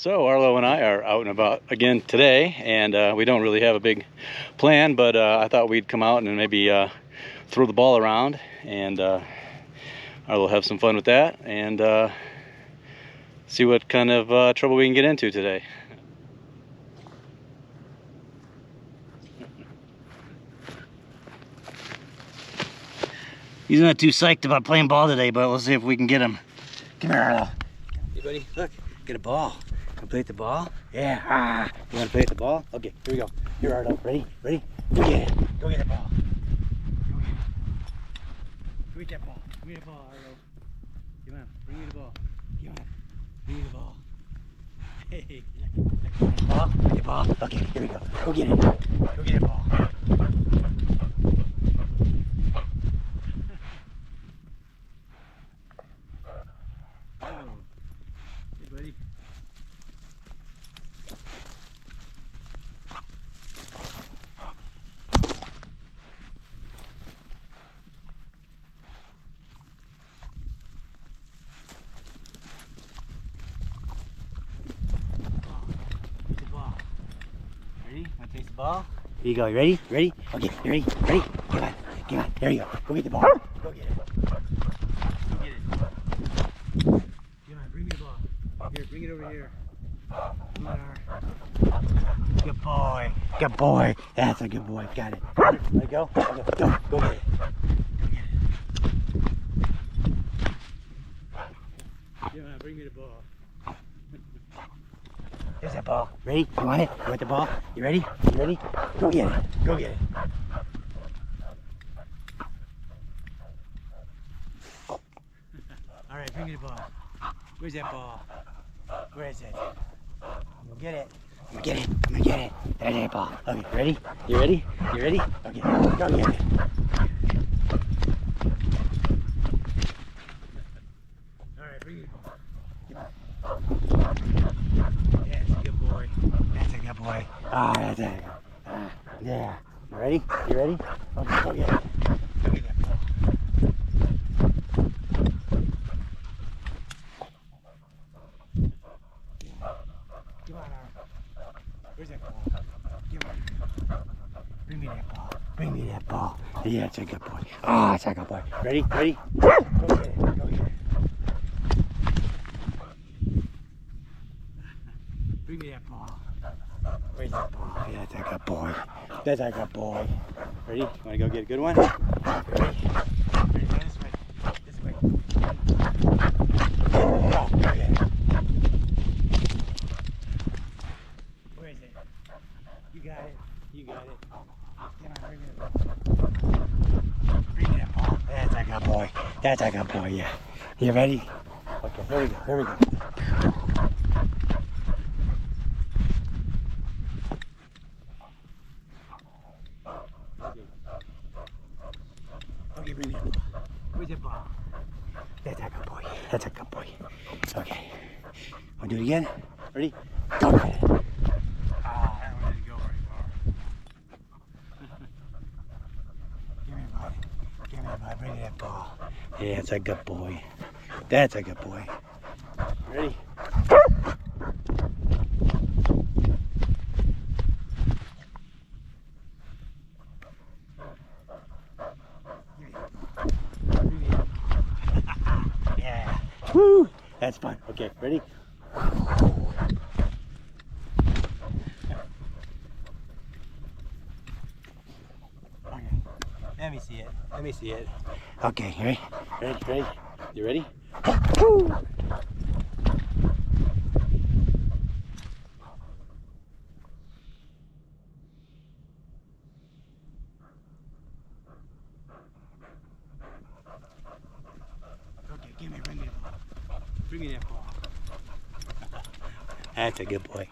So Arlo and I are out and about again today, and we don't really have a big plan, but I thought we'd come out and maybe throw the ball around, and Arlo will have some fun with that, and see what kind of trouble we can get into today. He's not too psyched about playing ball today, but we'll see if we can get him. Come here, Arlo. Hey, buddy, look, get a ball. Wanna play with the ball? Yeah. Ah, you wanna play with the ball? Okay, here we go. Here, Arlo. Ready? Ready? Go get it. Go get the ball. Go get it. Go get that ball. Bring me the ball, Arlo. Come on, bring me the ball. Come on, bring me the ball. Hey, ball. Get the ball. Okay, here we go. Go get it. Go get the ball. Buddy. Get the ball. Ready? Want to taste the ball? Here you go. You ready? Ready? Okay. You ready? Ready? Come on. Come on. There you go. Go get the ball. Go get it. Go get it. Come on. Bring me the ball. Here. Bring it over here. Come on, Ar. Good boy. Good boy. That's a good boy. Got it. Let it go. Okay. Go. Go get it. Go get it. Come on, bring me the ball. There's that ball. Ready? You want it? You want the ball? You ready? You ready? Go get it. Go get it. All right, bring me the ball. Where's that ball? Where is it? I'm gonna get it. I'm gonna get it. I'm gonna get it. There's that ball. Okay, ready? You ready? You ready? Okay, go get it. All right, bring me the ball. Yeah, that's a good boy. That's a good boy. Ah, that's a yeah. You ready? You ready? Okay, go get it. Go get that ball. Come on, Arlo. Where's that ball? Come on. Bring me that ball. Bring me that ball. Yeah, it's a good boy. Ah, it's a good boy. Ready? Ready? Go get it. Go get it. Bring me that ball. Where's that ball? Yeah, that's a good boy. That's a good boy. Ready? Want to go get a good one? Ready? Ready? Go this way. This way. Oh, go get it. Where is it? You got it. You got it. Come on, bring me the ball. Bring me that ball. That's a good boy. That's a good boy, yeah. You ready? Okay, here we go. Here we go. Okay, bring me that ball. Where's that ball? That's a good boy. That's a good boy. Okay. Want to do it again? Ready? Go get it. Ah, that one didn't go very far. Give me a ball. Give me a ball. Bring me that ball. Yeah, that's a good boy. That's a good boy. Ready? Yeah. Woo! That's fun. Okay, ready? Okay. Let me see it. Let me see it. Okay, ready? Ready? Ready? You ready? Woo! Okay, give me, bring me the ball. Bring me that ball. That's a good boy.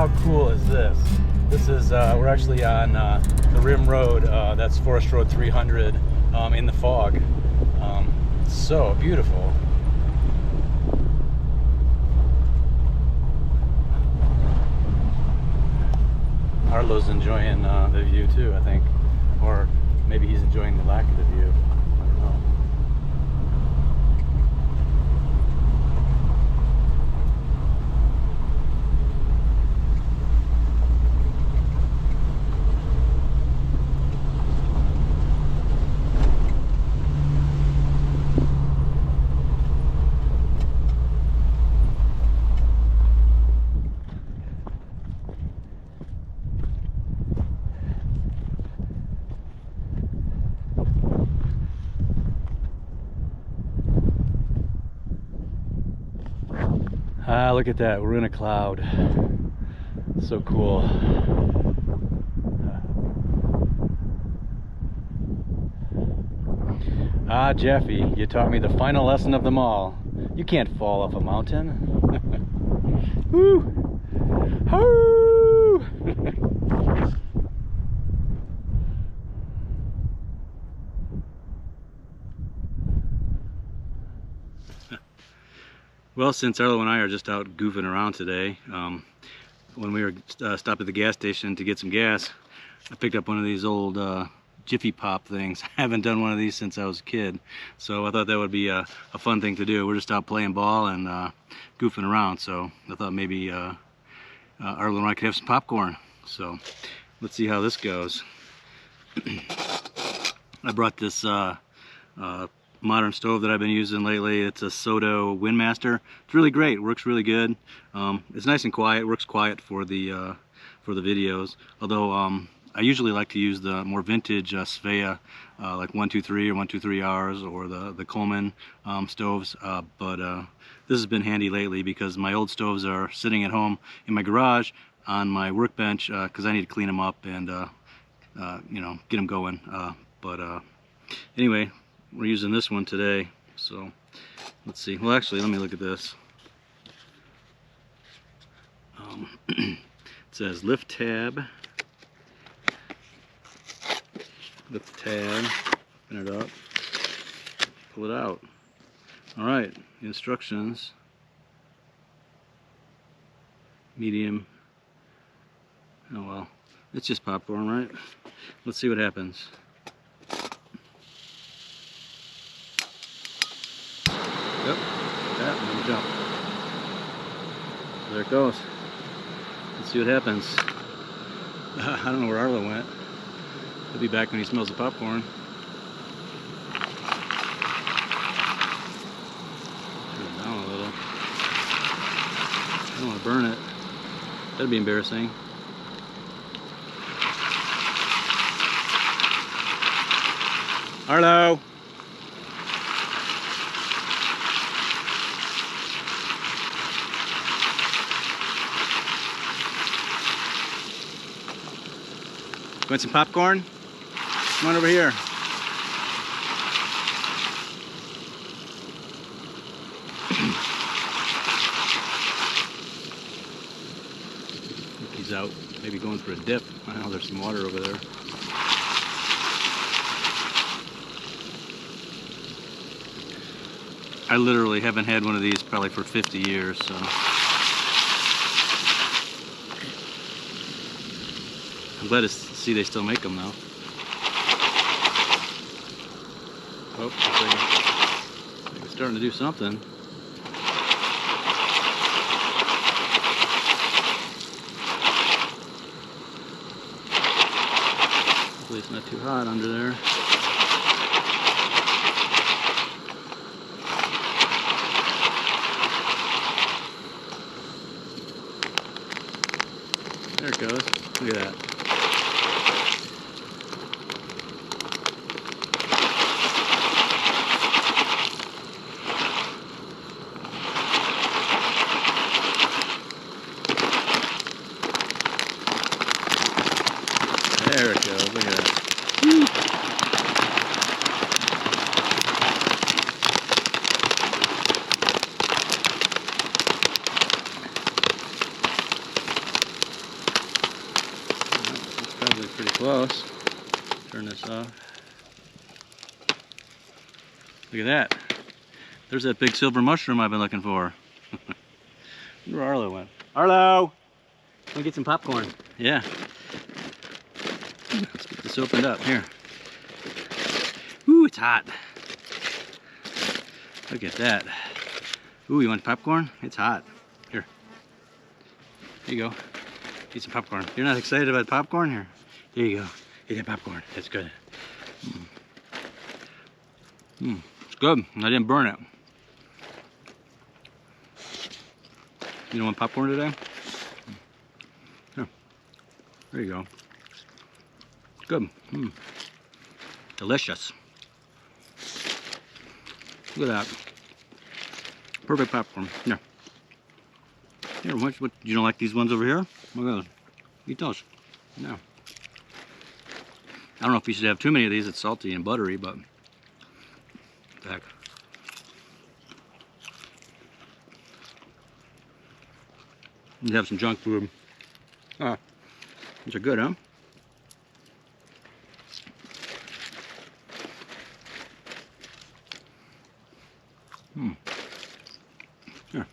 how cool is this? This is, we're actually on the Rim Road, that's Forest Road 300, in the fog. So beautiful. Arlo's enjoying the view too, I think. Or maybe he's enjoying the lack of the view. I don't know. Ah, look at that, we're in a cloud. So cool. Ah, Jeffy, you taught me the final lesson of them all. You can't fall off a mountain. Woo! Hoo! Well, since Arlo and I are just out goofing around today, when we were stopped at the gas station to get some gas, I picked up one of these old Jiffy-Pop things. I haven't done one of these since I was a kid, so I thought that would be a fun thing to do. We're just out playing ball and goofing around, so I thought maybe Arlo and I could have some popcorn. So let's see how this goes. I brought this modern stove that I've been using lately. It's a Soto Windmaster. It's really great, works really good. It's nice and quiet, works quiet for the videos, although I usually like to use the more vintage Svea, like 123 or 123Rs, or the Coleman stoves, but this has been handy lately because my old stoves are sitting at home in my garage on my workbench because I need to clean them up and you know, get them going, anyway, we're using this one today. So let's see. Well, actually, let me look at this. It says lift tab. Lift the tab. Open it up. Pull it out. All right. The instructions. Medium. Oh well. It's just popcorn, right? Let's see what happens. Yep, that and then jump. There it goes. Let's see what happens. I don't know where Arlo went. He'll be back when he smells the popcorn. Turn it down a little. I don't want to burn it. That'd be embarrassing. Arlo! Want some popcorn? Come on over here. He's out, maybe going for a dip. I know there's some water over there. I literally haven't had one of these probably for 50 years, so. I'm glad to see they still make them though. Oh, they're starting to do something. Hopefully it's not too hot under there. There it goes. Look at that. There it goes, look at that. Woo. Probably pretty close. Turn this off. Look at that. There's that big silver mushroom I've been looking for. Where Arlo went. Arlo! Let me get some popcorn. Yeah. Let's get this opened up. Here. Ooh, it's hot. Look at that. Ooh, you want popcorn? It's hot. Here. There you go. Eat some popcorn. You're not excited about popcorn? Here. There you go. Eat that popcorn. It's good. It's good. I didn't burn it. You don't want popcorn today? Here. There you go. Good. Delicious. Look at that. Perfect popcorn. Here. Here, what, you don't like these ones over here? Look at those. Eat those. No. I don't know if you should have too many of these. It's salty and buttery, but what the heck. You have some junk food. Ah, these are good, huh? Here.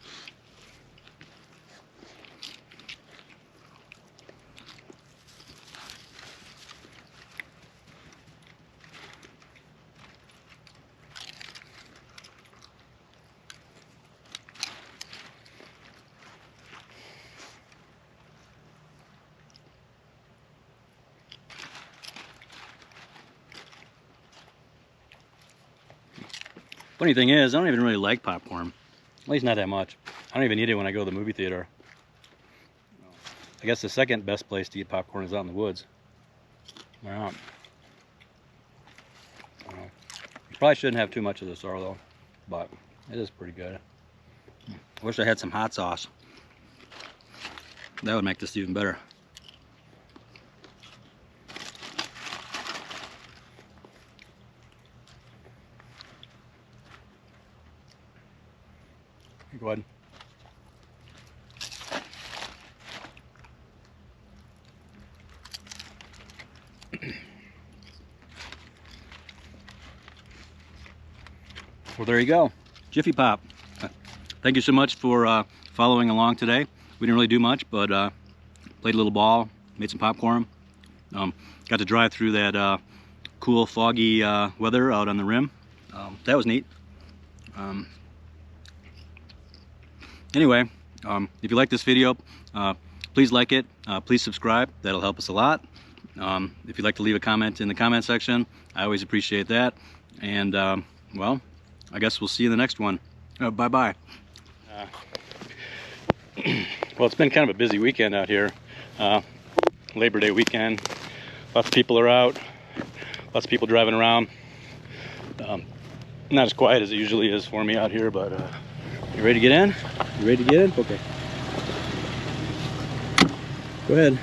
Funny thing is, I don't even really like popcorn. At least not that much. I don't even eat it when I go to the movie theater. I guess the second best place to eat popcorn is out in the woods. Yeah. You probably shouldn't have too much of this, Arlo, but it is pretty good. I wish I had some hot sauce. That would make this even better. Go ahead. Well, there you go. Jiffy-Pop. Thank you so much for following along today. We didn't really do much, but played a little ball, made some popcorn. Got to drive through that cool, foggy weather out on the rim. That was neat. Anyway, if you like this video, please like it, please subscribe, that'll help us a lot. If you'd like to leave a comment in the comment section, I always appreciate that. And well, I guess we'll see you in the next one. Bye-bye. Well, it's been kind of a busy weekend out here. Labor Day weekend. Lots of people are out, lots of people driving around. Not as quiet as it usually is for me out here, but you ready to get in? You ready to get in? Okay. Go ahead.